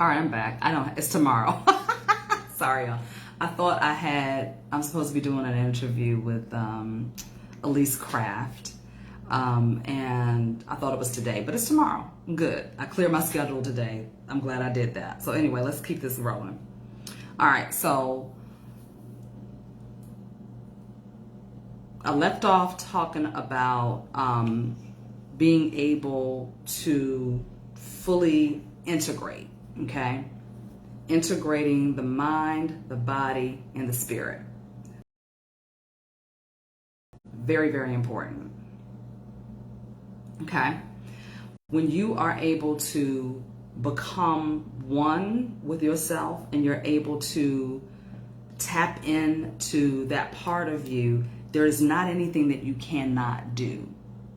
All right, I'm back. It's tomorrow. Sorry, y'all. I thought I'm supposed to be doing an interview with Elise Craft. And I thought it was today, but it's tomorrow. Good. I cleared my schedule today. I'm glad I did that. So anyway, let's keep this rolling. All right, so I left off talking about being able to fully integrate, okay? Integrating the mind, the body, and the spirit. Very, very important. Okay? When you are able to become one with yourself and you're able to tap into that part of you, there is not anything that you cannot do.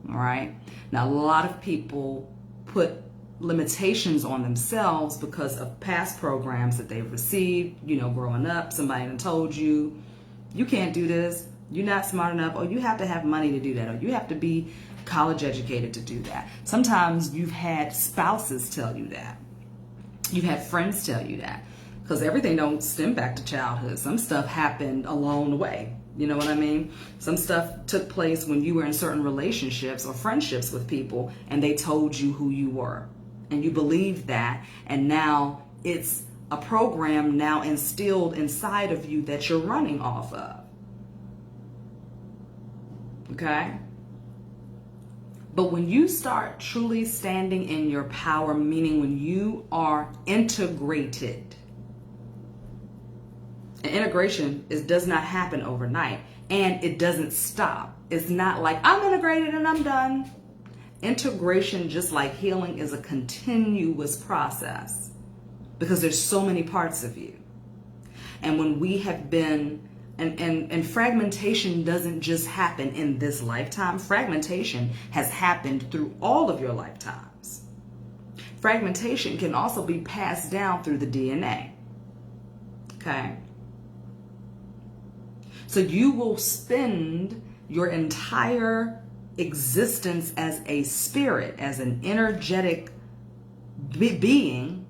All right? Now, a lot of people put limitations on themselves because of past programs that they've received, growing up. Somebody done told you, you can't do this, you're not smart enough, or you have to have money to do that, or you have to be college educated to do that. Sometimes you've had spouses tell you that. You've had friends tell you that. Because everything don't stem back to childhood. Some stuff happened along the way. You know what I mean? Some stuff took place when you were in certain relationships or friendships with people and they told you who you were. And you believed that. And now it's a program now instilled inside of you that you're running off of. Okay? But when you start truly standing in your power, meaning when you are integrated, and integration does not happen overnight, and it doesn't stop. It's not like I'm integrated and I'm done. Integration, just like healing, is a continuous process because there's so many parts of you. And when we have been, and fragmentation doesn't just happen in this lifetime. Fragmentation has happened through all of your lifetimes. Fragmentation can also be passed down through the DNA. Okay? So you will spend your entire existence as a spirit, as an energetic being,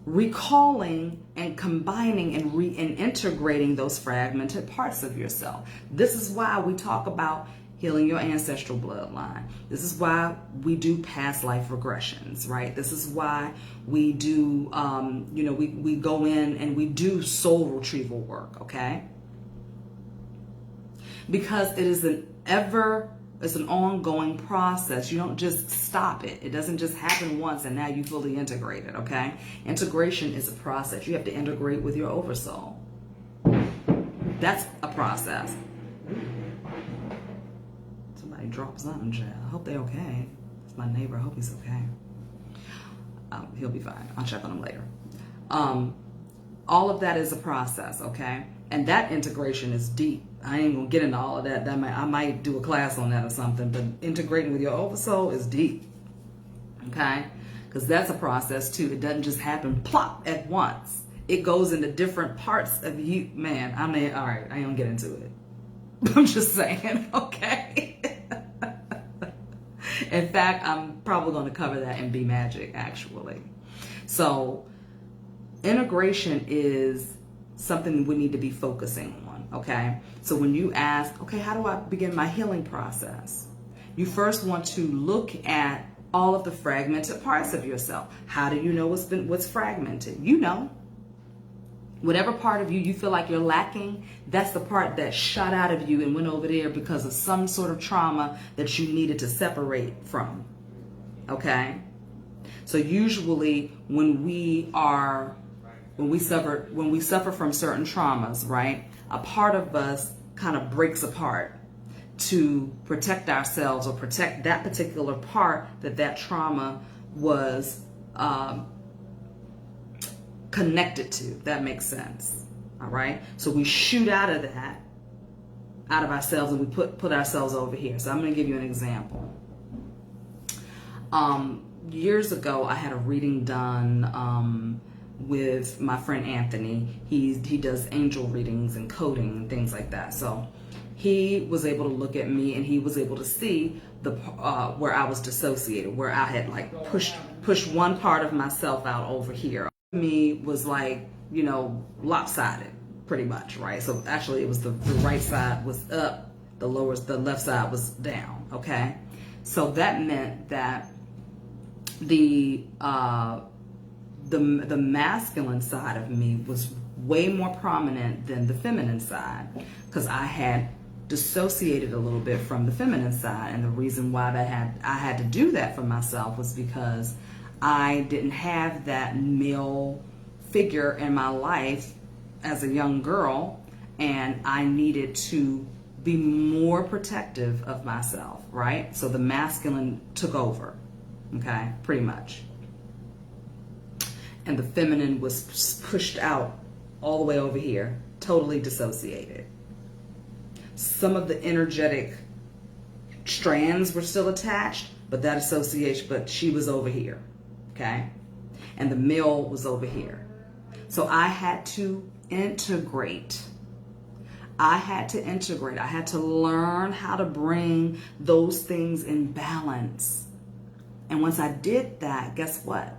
recalling and combining and integrating those fragmented parts of yourself. This is why we talk about healing your ancestral bloodline. This is why we do past life regressions, right? This is why we do, we go in and we do soul retrieval work, okay? Because it is it's an ongoing process. You don't just stop it. It doesn't just happen once and now you fully integrated, okay? Integration is a process. You have to integrate with your oversoul. That's a process. Somebody dropped something, child. I hope they're okay. It's my neighbor. I hope he's okay. He'll be fine. I'll check on him later. All of that is a process, okay? And that integration is deep. I ain't gonna get into all of that. I might do a class on that or something, but integrating with your oversoul is deep, okay? Because that's a process too. It doesn't just happen plop at once. It goes into different parts of you. Man, all right, I ain't gonna get into it. I'm just saying, okay? In fact, I'm probably gonna cover that in Be Magic, actually. So integration is something we need to be focusing on, okay? So when you ask, okay, how do I begin my healing process? You first want to look at all of the fragmented parts of yourself. How do you know what's fragmented? You know. Whatever part of you feel like you're lacking, that's the part that shot out of you and went over there because of some sort of trauma that you needed to separate from, okay? So usually when we suffer from certain traumas, right, a part of us kind of breaks apart to protect ourselves or protect that particular part that trauma was connected to. That makes sense. All right. So we shoot out of ourselves and we put ourselves over here. So I'm going to give you an example. Years ago, I had a reading done with my friend Anthony. He does angel readings and coding and things like that. So he was able to look at me and he was able to see the where I was dissociated, where I had like pushed one part of myself out over here. me was like, lopsided pretty much, right? So actually it was the right side was up, the left side was down, okay? So that meant that the masculine side of me was way more prominent than the feminine side, because I had dissociated a little bit from the feminine side. And the reason why I had to do that for myself was because I didn't have that male figure in my life as a young girl, and I needed to be more protective of myself, right? So the masculine took over, okay, pretty much. And the feminine was pushed out all the way over here, totally dissociated. Some of the energetic strands were still attached, but that association, but she was over here, okay? And the male was over here. So I had to integrate. I had to learn how to bring those things in balance. And once I did that, guess what?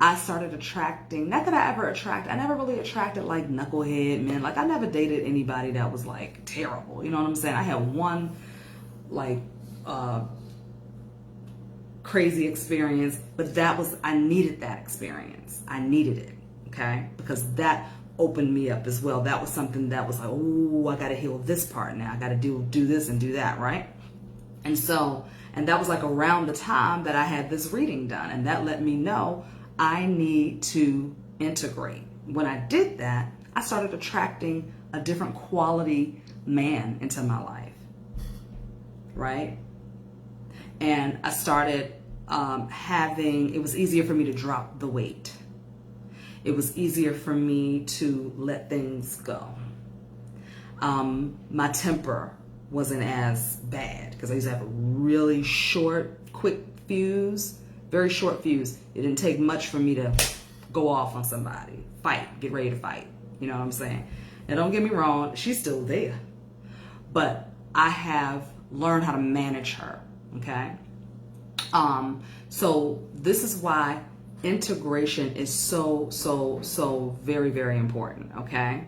I started attracting, not that I never really attracted like knucklehead men. Like I never dated anybody that was like terrible. You know what I'm saying? I had one like crazy experience, but I needed that experience. I needed it, okay? Because that opened me up as well. That was something that was like, oh, I got to heal this part now. I got to do this and do that, right? And that was like around the time that I had this reading done, and that let me know I need to integrate. When I did that, I started attracting a different quality man into my life, right? And I started it was easier for me to drop the weight. It was easier for me to let things go. My temper wasn't as bad because I used to have a really short, quick fuse. Very short fuse. It didn't take much for me to go off on somebody, get ready to fight. You know what I'm saying? Now don't get me wrong, she's still there. But I have learned how to manage her, okay? So this is why integration is so very, very important, okay?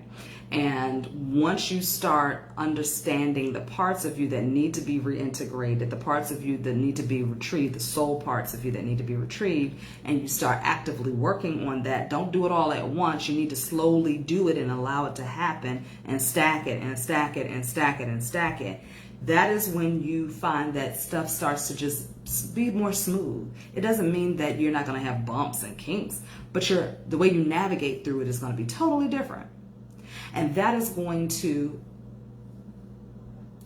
And once you start understanding the parts of you that need to be reintegrated, the parts of you that need to be retrieved, the soul parts of you that need to be retrieved, and you start actively working on that, don't do it all at once. You need to slowly do it and allow it to happen and stack it and stack it and stack it and stack it. That is when you find that stuff starts to just be more smooth. It doesn't mean that you're not going to have bumps and kinks, but the way you navigate through it is going to be totally different. And that is going to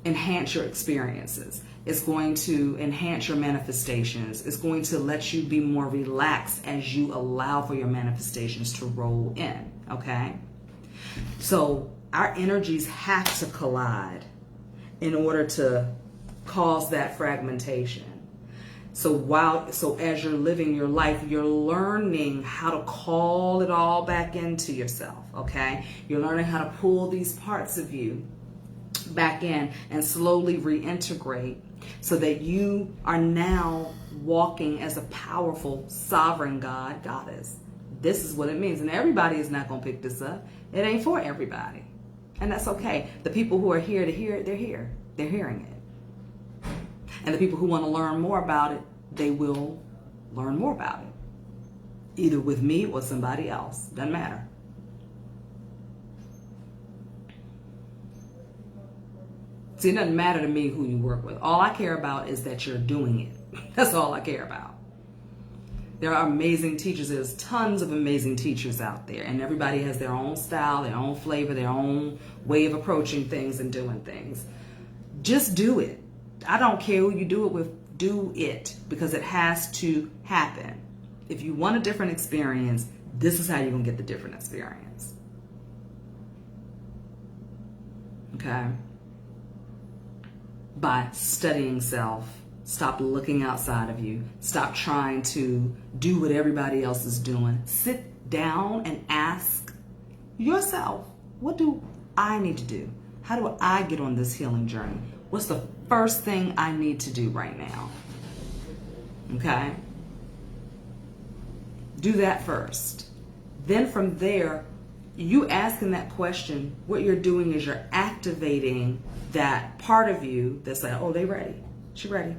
enhance your experiences. It's going to enhance your manifestations. It's going to let you be more relaxed as you allow for your manifestations to roll in, okay? So our energies have to collide in order to cause that fragmentation. So as you're living your life, you're learning how to call it all back into yourself, okay? You're learning how to pull these parts of you back in and slowly reintegrate so that you are now walking as a powerful, sovereign goddess. This is what it means. And everybody is not going to pick this up. It ain't for everybody. And that's okay. The people who are here to hear it, they're here. They're hearing it. And the people who want to learn more about it, they will learn more about it. Either with me or somebody else. Doesn't matter. See, it doesn't matter to me who you work with. All I care about is that you're doing it. That's all I care about. There are amazing teachers. There's tons of amazing teachers out there. And everybody has their own style, their own flavor, their own way of approaching things and doing things. Just do it. I don't care who you do it with, do it, because it has to happen. If you want a different experience, this is how you're going to get the different experience. Okay? By studying self. Stop looking outside of you. Stop trying to do what everybody else is doing. Sit down and ask yourself, what do I need to do? How do I get on this healing journey? What's the first thing I need to do right now? Okay? Do that first. Then from there, you asking that question, what you're doing is you're activating that part of you that's like, oh, they ready. She ready.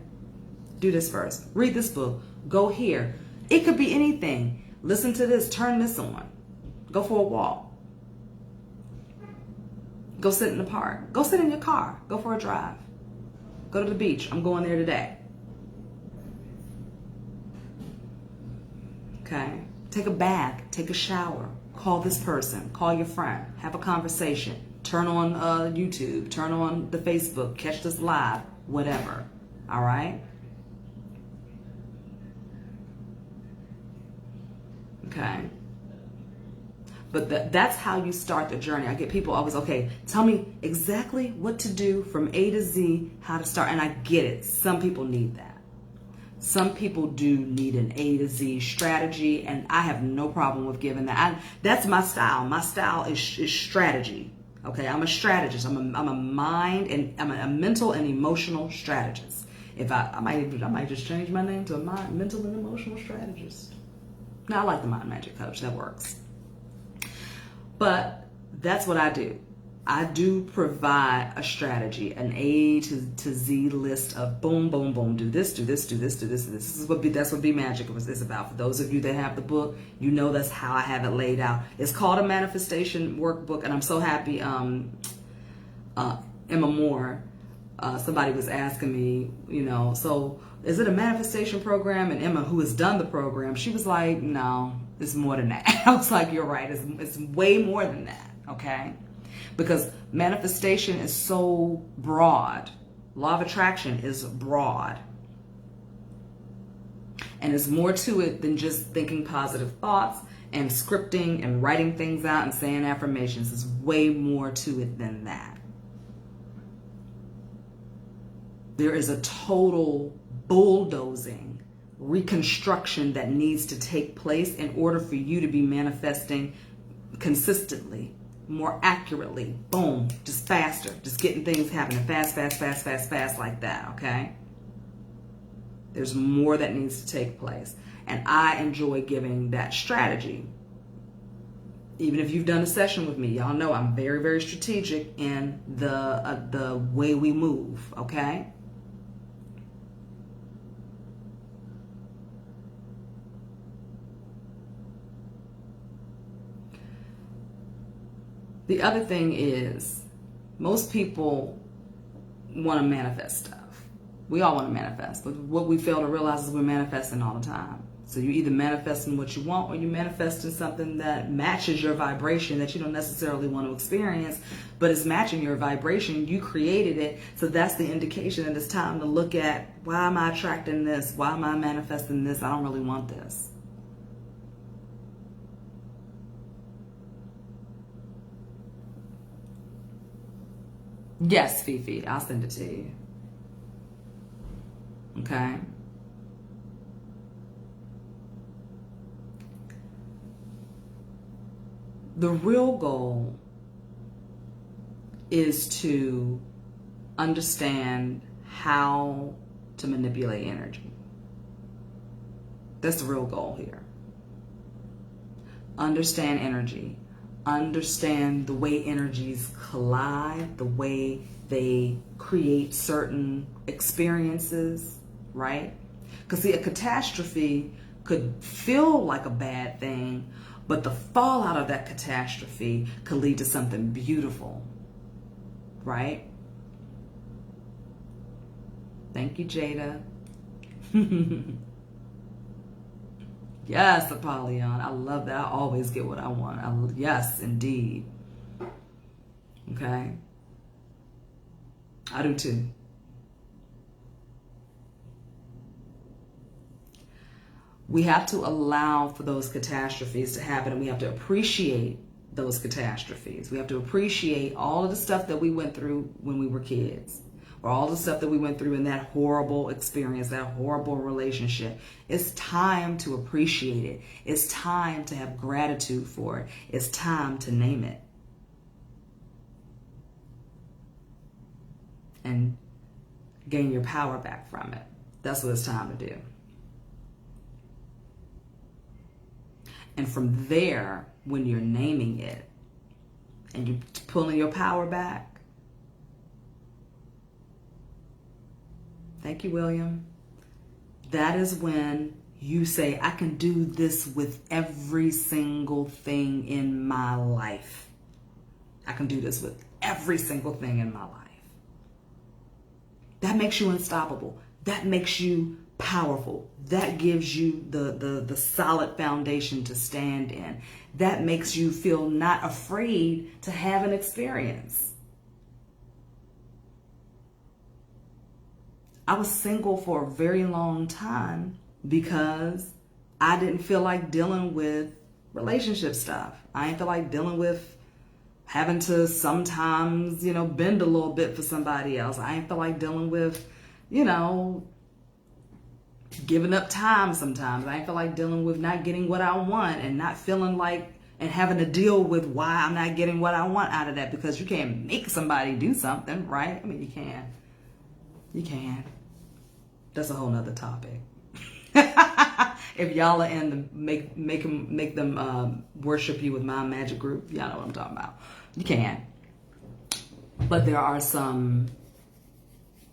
Do this first. Read this book. Go here. It could be anything. Listen to this. Turn this on. Go for a walk. Go sit in the park. Go sit in your car. Go for a drive. Go to the beach. I'm going there today. Okay? Take a bath. Take a shower. Call this person. Call your friend. Have a conversation. Turn on YouTube. Turn on the Facebook. Catch this live. Whatever. All right? Okay? But that's how you start the journey. I get people always, okay, tell me exactly what to do from A to Z, how to start. And I get it. Some people need that. Some people do need an A to Z strategy, and I have no problem with giving that. That's my style. My style is strategy. Okay, I'm a strategist. I'm a mind and I'm a mental and emotional strategist. If I might just change my name to a mental and emotional strategist. Now I like the mind magic coach. That works. But that's what I do. I do provide a strategy, an A to Z list of boom, boom, boom. Do this, do this, do this, do this. That's what Be Magic is about. For those of you that have the book, you know that's how I have it laid out. It's called a manifestation workbook, and I'm so happy. Emma Moore, somebody was asking me, so is it a manifestation program? And Emma, who has done the program, she was like, no, it's more than that. I was like, you're right. It's way more than that. Okay. Because manifestation is so broad. Law of attraction is broad. And there's more to it than just thinking positive thoughts and scripting and writing things out and saying affirmations. There's way more to it than that. There is a total bulldozing reconstruction that needs to take place in order for you to be manifesting consistently, more accurately, boom, just faster, just getting things happening fast like that, okay? There's more that needs to take place. And I enjoy giving that strategy. Even if you've done a session with me, y'all know I'm very, very strategic in the way we move, okay? The other thing is, most people want to manifest stuff. We all want to manifest, but what we fail to realize is we're manifesting all the time. So you're either manifesting what you want, or you're manifesting something that matches your vibration that you don't necessarily want to experience, but it's matching your vibration. You created it, so that's the indication that it's time to look at, why am I attracting this? Why am I manifesting this? I don't really want this. Yes, Fifi, I'll send it to you. Okay. The real goal is to understand how to manipulate energy. That's the real goal here. Understand energy. Understand the way energies collide, the way they create certain experiences, right? Because see, a catastrophe could feel like a bad thing, but the fallout of that catastrophe could lead to something beautiful, right? Thank you, Jada. Yes, Apollyon. I love that. I always get what I want. Yes, indeed. Okay. I do too. We have to allow for those catastrophes to happen, and we have to appreciate those catastrophes. We have to appreciate all of the stuff that we went through when we were kids, or all the stuff that we went through in that horrible experience, that horrible relationship. It's time to appreciate it. It's time to have gratitude for it. It's time to name it. And gain your power back from it. That's what it's time to do. And from there, when you're naming it and you're pulling your power back, thank you, William, that is when you say, I can do this with every single thing in my life. I can do this with every single thing in my life. That makes you unstoppable. That makes you powerful. That gives you the solid foundation to stand in. That makes you feel not afraid to have an experience. I was single for a very long time because I didn't feel like dealing with relationship stuff. I didn't feel like dealing with having to sometimes, bend a little bit for somebody else. I didn't feel like dealing with, giving up time sometimes. I didn't feel like dealing with not getting what I want and not feeling like and having to deal with why I'm not getting what I want out of that, because you can't make somebody do something, right? I mean, you can. You can. That's a whole nother topic. If y'all are in the make them worship you with my magic group, y'all know what I'm talking about. You can. But there are some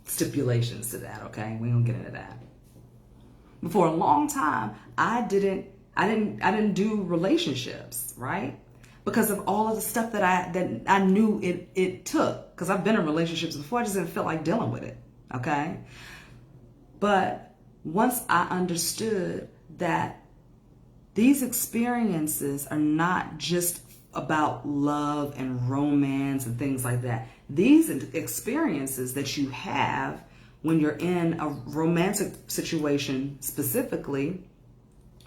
stipulations to that, okay? We don't get into that. But for a long time, I didn't do relationships, right? Because of all of the stuff that I knew it took. Because I've been in relationships before, I just didn't feel like dealing with it, okay? But once I understood that these experiences are not just about love and romance and things like that. These experiences that you have when you're in a romantic situation specifically,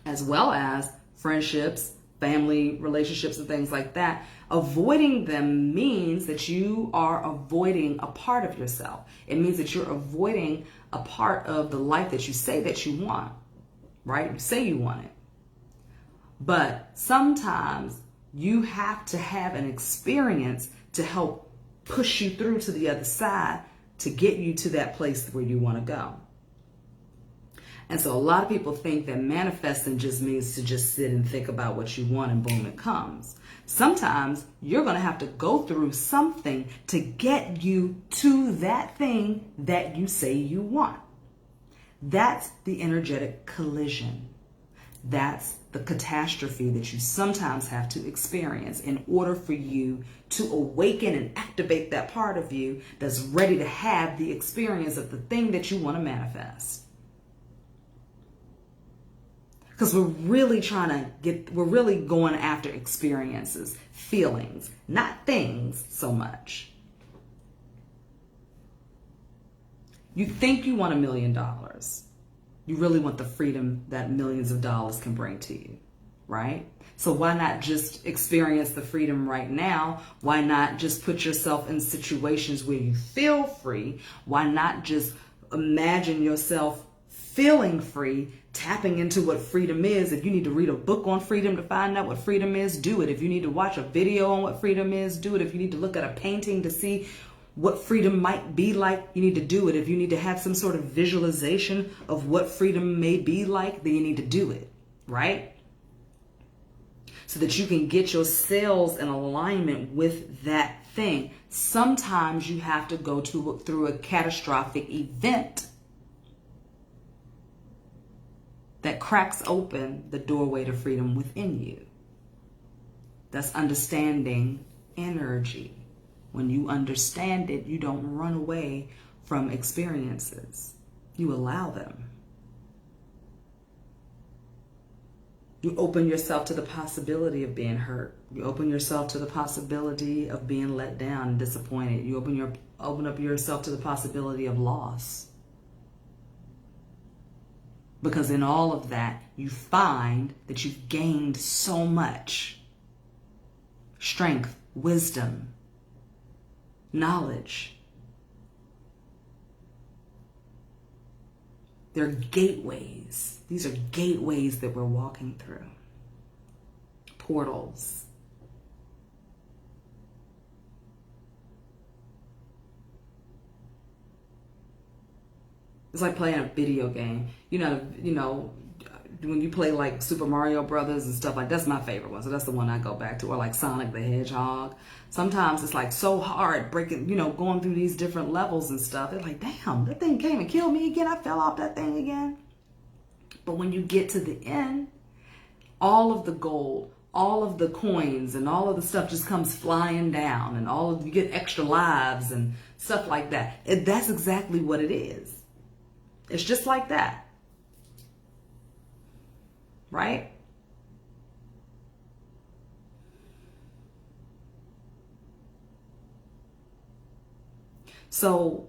as well as friendships, family relationships and things like that, avoiding them means that you are avoiding a part of yourself. It means that you're avoiding a part of the life that you say that you want, right? You say you want it. But sometimes you have to have an experience to help push you through to the other side to get you to that place where you want to go. And so a lot of people think that manifesting just means to just sit and think about what you want and boom, it comes. Sometimes you're going to have to go through something to get you to that thing that you say you want. That's the energetic collision. That's the catastrophe that you sometimes have to experience in order for you to awaken and activate that part of you that's ready to have the experience of the thing that you want to manifest. Because we're really going after experiences, feelings, not things so much. You think you want $1 million. You really want the freedom that millions of dollars can bring to you, right? So why not just experience the freedom right now? Why not just put yourself in situations where you feel free? Why not just imagine yourself feeling free, tapping into what freedom is? If you need to read a book on freedom to find out what freedom is, do it. If you need to watch a video on what freedom is, do it. If you need to look at a painting to see what freedom might be like, you need to do it. If you need to have some sort of visualization of what freedom may be like, then you need to do it, right? So that you can get your cells in alignment with that thing. Sometimes you have to go through a catastrophic event that cracks open the doorway to freedom within you. That's understanding energy. When you understand it, you don't run away from experiences. You allow them. You open yourself to the possibility of being hurt. You open yourself to the possibility of being let down and disappointed. You open up yourself to the possibility of loss. Because in all of that, you find that you've gained so much strength, wisdom, knowledge. They're gateways. These are gateways that we're walking through. Portals. It's like playing a video game. when you play like Super Mario Brothers and stuff, like that's my favorite one. So that's the one I go back to, or like Sonic the Hedgehog. Sometimes it's like so hard breaking, going through these different levels and stuff. It's like, damn, that thing came and killed me again. I fell off that thing again. But when you get to the end, all of the gold, all of the coins, and all of the stuff just comes flying down, and you get extra lives and stuff like that. That's exactly what it is. It's just like that. Right? So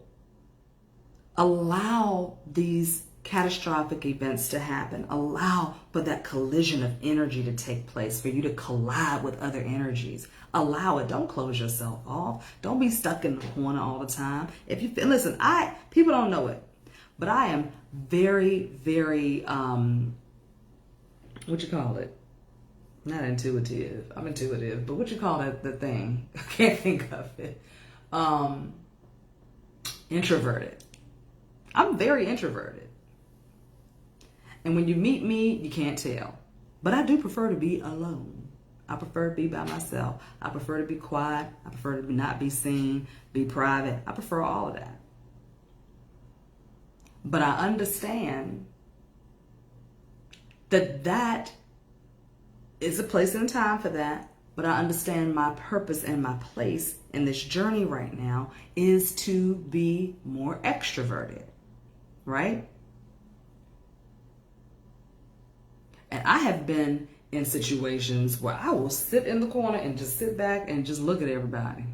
allow these catastrophic events to happen. Allow for that collision of energy to take place, for you to collide with other energies. Allow it. Don't close yourself off. Don't be stuck in the corner all the time. If you feel, listen, people don't know it, but I am very, very, what you call it? Not intuitive. I'm intuitive, but what you call that, the thing? I can't think of it. Introverted. I'm very introverted. And when you meet me, you can't tell. But I do prefer to be alone. I prefer to be by myself. I prefer to be quiet. I prefer to not be seen, be private. I prefer all of that. But I understand that is a place and time for that. But I understand my purpose and my place in this journey right now is to be more extroverted, right? And I have been in situations where I will sit in the corner and just sit back and just look at everybody,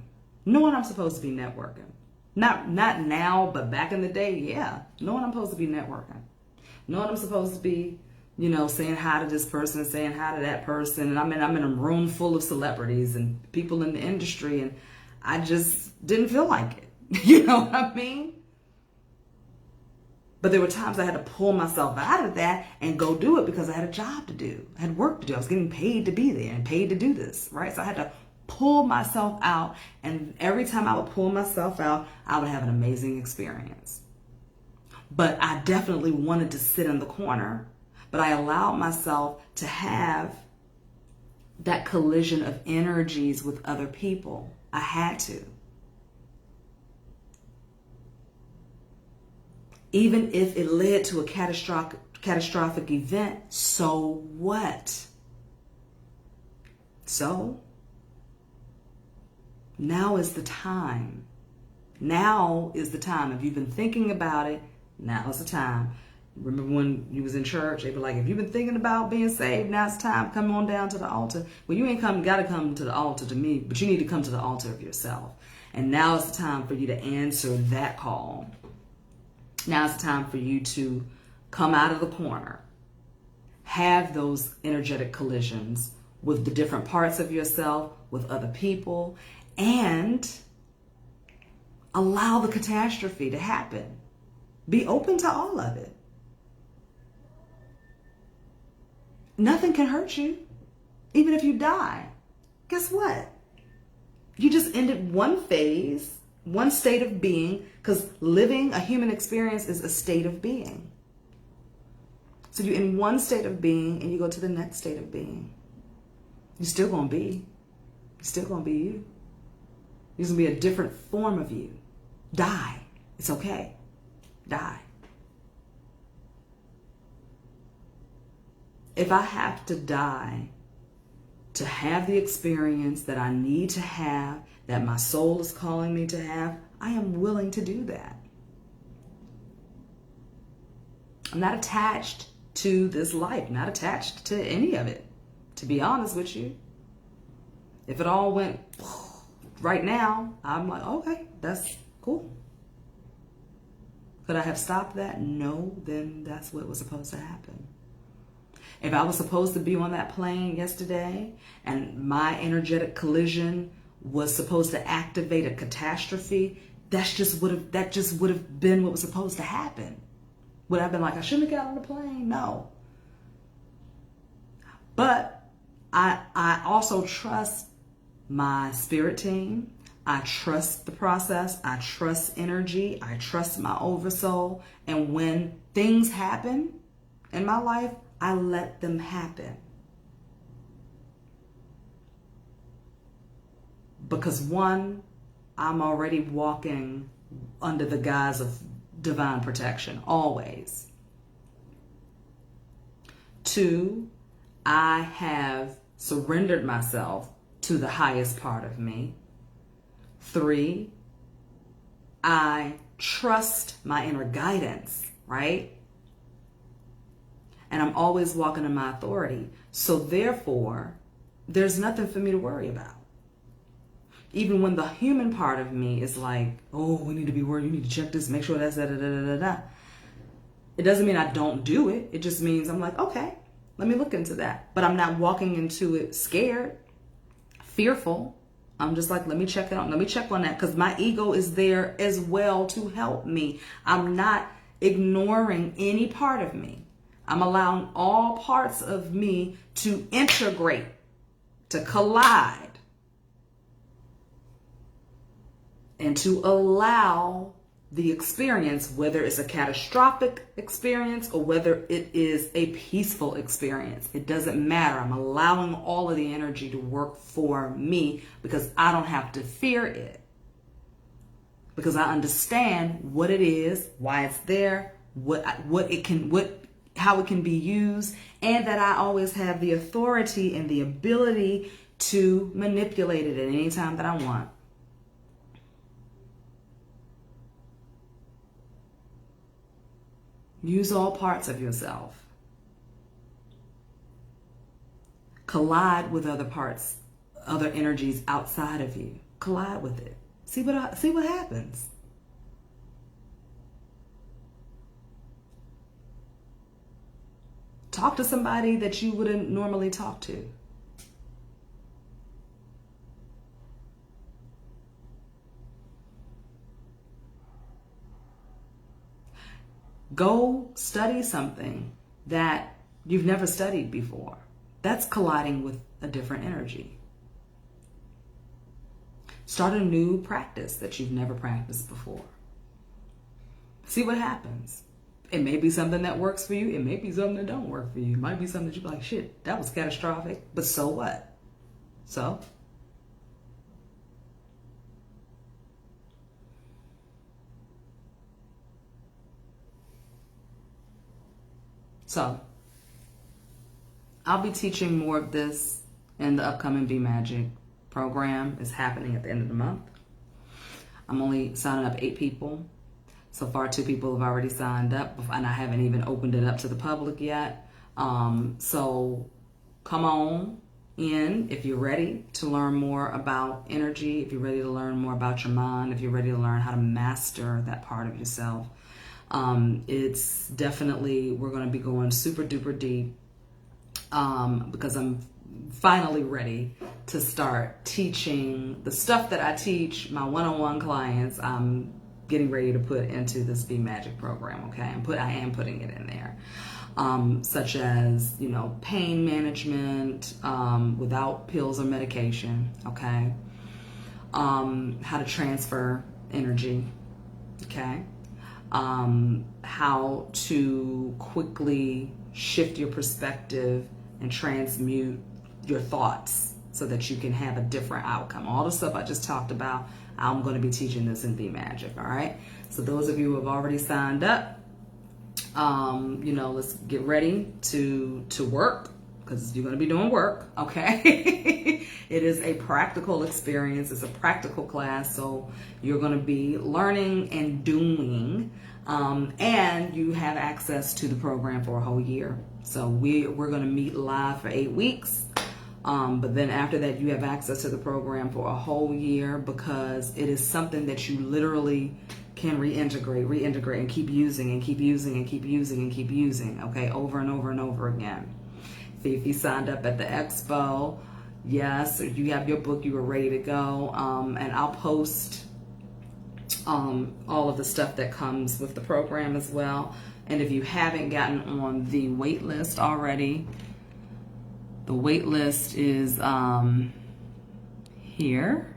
knowing I'm supposed to be networking. Not now, but back in the day, yeah. Knowing I'm supposed to be networking. Knowing I'm supposed to be, saying hi to this person, saying hi to that person. And I'm in a room full of celebrities and people in the industry, and I just didn't feel like it. You know what I mean? But there were times I had to pull myself out of that and go do it because I had a job to do. I had work to do. I was getting paid to be there and paid to do this, right? So I had to pull myself out, and every time I would pull myself out, I would have an amazing experience. But I definitely wanted to sit in the corner, but I allowed myself to have that collision of energies with other people. I had to. Even if it led to a catastrophic event, so what? So, now is the time. Now is the time. If you've been thinking about it, now is the time. Remember when you was in church, they were like, if you've been thinking about being saved, now it's time. Come on down to the altar. Well, you ain't got to come to the altar to me, but you need to come to the altar of yourself. And now is the time for you to answer that call. Now is the time for you to come out of the corner, have those energetic collisions with the different parts of yourself, with other people, and allow the catastrophe to happen. Be open to all of it. Nothing can hurt you, even if you die. Guess what? You just ended one phase, one state of being, because living a human experience is a state of being. So you're in one state of being and you go to the next state of being. You're still going to be. You're still going to be you. You're going to be a different form of you. Die. It's okay. Die. If I have to die to have the experience that I need to have, that my soul is calling me to have, I am willing to do that. I'm not attached to this life, not attached to any of it, to be honest with you. If it all went right now, I'm like, okay, that's cool. Could I have stopped that? No, then that's what was supposed to happen. If I was supposed to be on that plane yesterday and my energetic collision was supposed to activate a catastrophe, that just would have been what was supposed to happen. Would I have been like, I shouldn't have got on the plane? No. But I also trust my spirit team. I trust the process. I trust energy. I trust my oversoul. And when things happen in my life, I let them happen. Because one, I'm already walking under the guise of divine protection, always. Two, I have surrendered myself to the highest part of me. Three, I trust my inner guidance, right? And I'm always walking in my authority. So therefore, there's nothing for me to worry about. Even when the human part of me is like, oh, we need to be worried, you need to check this, make sure that's da da da da da. It doesn't mean I don't do it. It just means I'm like, okay, let me look into that. But I'm not walking into it scared, fearful. I'm just like, let me check it out. Let me check on that, because my ego is there as well to help me. I'm not ignoring any part of me. I'm allowing all parts of me to integrate, to collide, and to allow the experience, whether it's a catastrophic experience or whether it is a peaceful experience. It doesn't matter. I'm allowing all of the energy to work for me because I don't have to fear it. Because I understand what it is, why it's there, how it can be used, and that I always have the authority and the ability to manipulate it at any time that I want. Use all parts of yourself. Collide with other parts, other energies outside of you. Collide with it. See what happens. Talk to somebody that you wouldn't normally talk to. Go study something that you've never studied before. That's colliding with a different energy. Start a new practice that you've never practiced before. See what happens. It may be something that works for you. It may be something that don't work for you. It might be something that you're like, shit, that was catastrophic. But so what? So? So, I'll be teaching more of this in the upcoming Be Magic program. It's happening at the end of the month. I'm only signing up 8 people. So far, 2 people have already signed up, and I haven't even opened it up to the public yet. So come on in if you're ready to learn more about energy, if you're ready to learn more about your mind, if you're ready to learn how to master that part of yourself. It's definitely, we're going to be going super duper deep because I'm finally ready to start teaching the stuff that I teach my one-on-one clients. I'm getting ready to put into this Be Magic program, okay? I am putting it in there. Such as, pain management without pills or medication, okay? How to transfer energy, okay? How to quickly shift your perspective and transmute your thoughts so that you can have a different outcome. All the stuff I just talked about, I'm going to be teaching this in Be Magic, all right? So those of you who have already signed up, let's get ready to work, because you're going to be doing work, okay? It is a practical experience. It's a practical class, so you're going to be learning and doing, and you have access to the program for a whole year. So we're going to meet live for 8 weeks, but then after that, you have access to the program for a whole year, because it is something that you literally can reintegrate, and keep using, and keep using, and keep using, and keep using, okay, over and over and over again. If you signed up at the expo, yes, you have your book, you were ready to go, and I'll post all of the stuff that comes with the program as well. And if you haven't gotten on the wait list already, the wait list is here.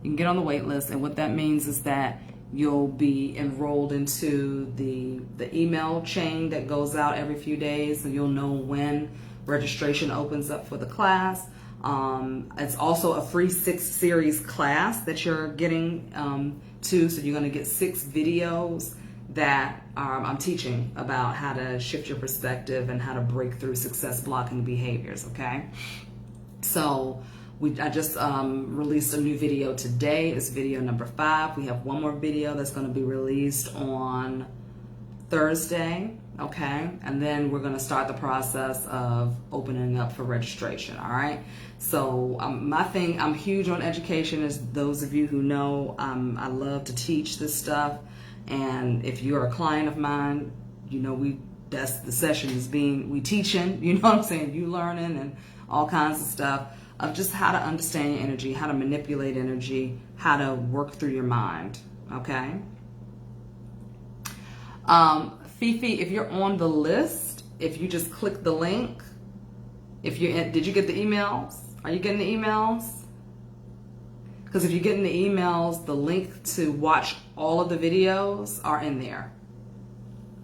You can get on the wait list, and what that means is that You'll be enrolled into the email chain that goes out every few days, so you'll know when registration opens up for the class. It's also a free 6-series class that you're getting to, so you're going to get 6 videos that I'm teaching about how to shift your perspective and how to break through success blocking behaviors, okay? So I just released a new video today. It's video number 5. We have one more video that's going to be released on Thursday, okay? And then we're going to start the process of opening up for registration, all right? So I'm huge on education, as those of you who know. I love to teach this stuff, and if you're a client of mine, you know that's the session is we teaching, you know what I'm saying? You learning and all kinds of stuff of just how to understand your energy, how to manipulate energy, how to work through your mind, okay? Fifi, if you're on the list, if you just click the link, did you get the emails? Are you getting the emails? Because if you're getting the emails, the link to watch all of the videos are in there.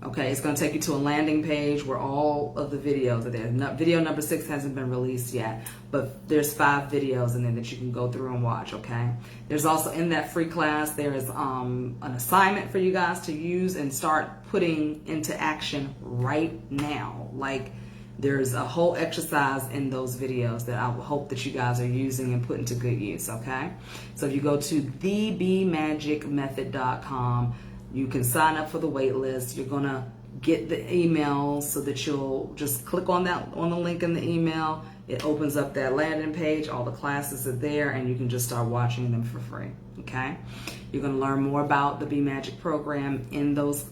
Okay, it's going to take you to a landing page where all of the videos are there. Video number 6 hasn't been released yet, but there's 5 videos in there that you can go through and watch, okay? There's also, in that free class, there is an assignment for you guys to use and start putting into action right now. Like, there's a whole exercise in those videos that I hope that you guys are using and putting to good use, okay? So if you go to thebmagicmethod.com, you can sign up for the wait list. You're going to get the emails so that you'll just click on the link in the email. It opens up that landing page. All the classes are there, and you can just start watching them for free, okay? You're going to learn more about the Be Magic program in those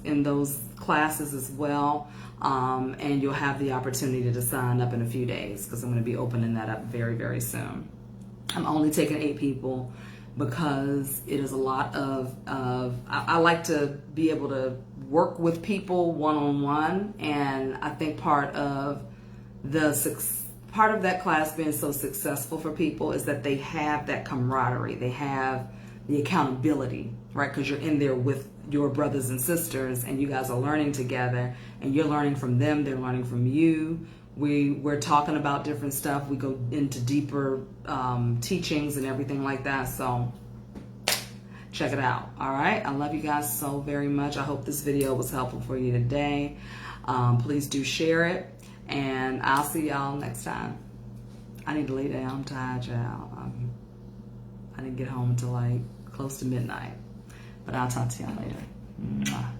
classes as well, and you'll have the opportunity to sign up in a few days, because I'm going to be opening that up very, very soon. I'm only taking 8 people, because it is a lot of I like to be able to work with people one-on-one, and I think part of that class being so successful for people is that they have that camaraderie, they have the accountability, right? Because you're in there with your brothers and sisters, and you guys are learning together, and you're learning from them, they're learning from you. We're talking about different stuff. We go into deeper teachings and everything like that. So check it out. All right. I love you guys so very much. I hope this video was helpful for you today. Please do share it, and I'll see y'all next time. I need to lay down. I'm tired, y'all. I didn't get home until like close to midnight, but I'll talk to y'all later. Mwah.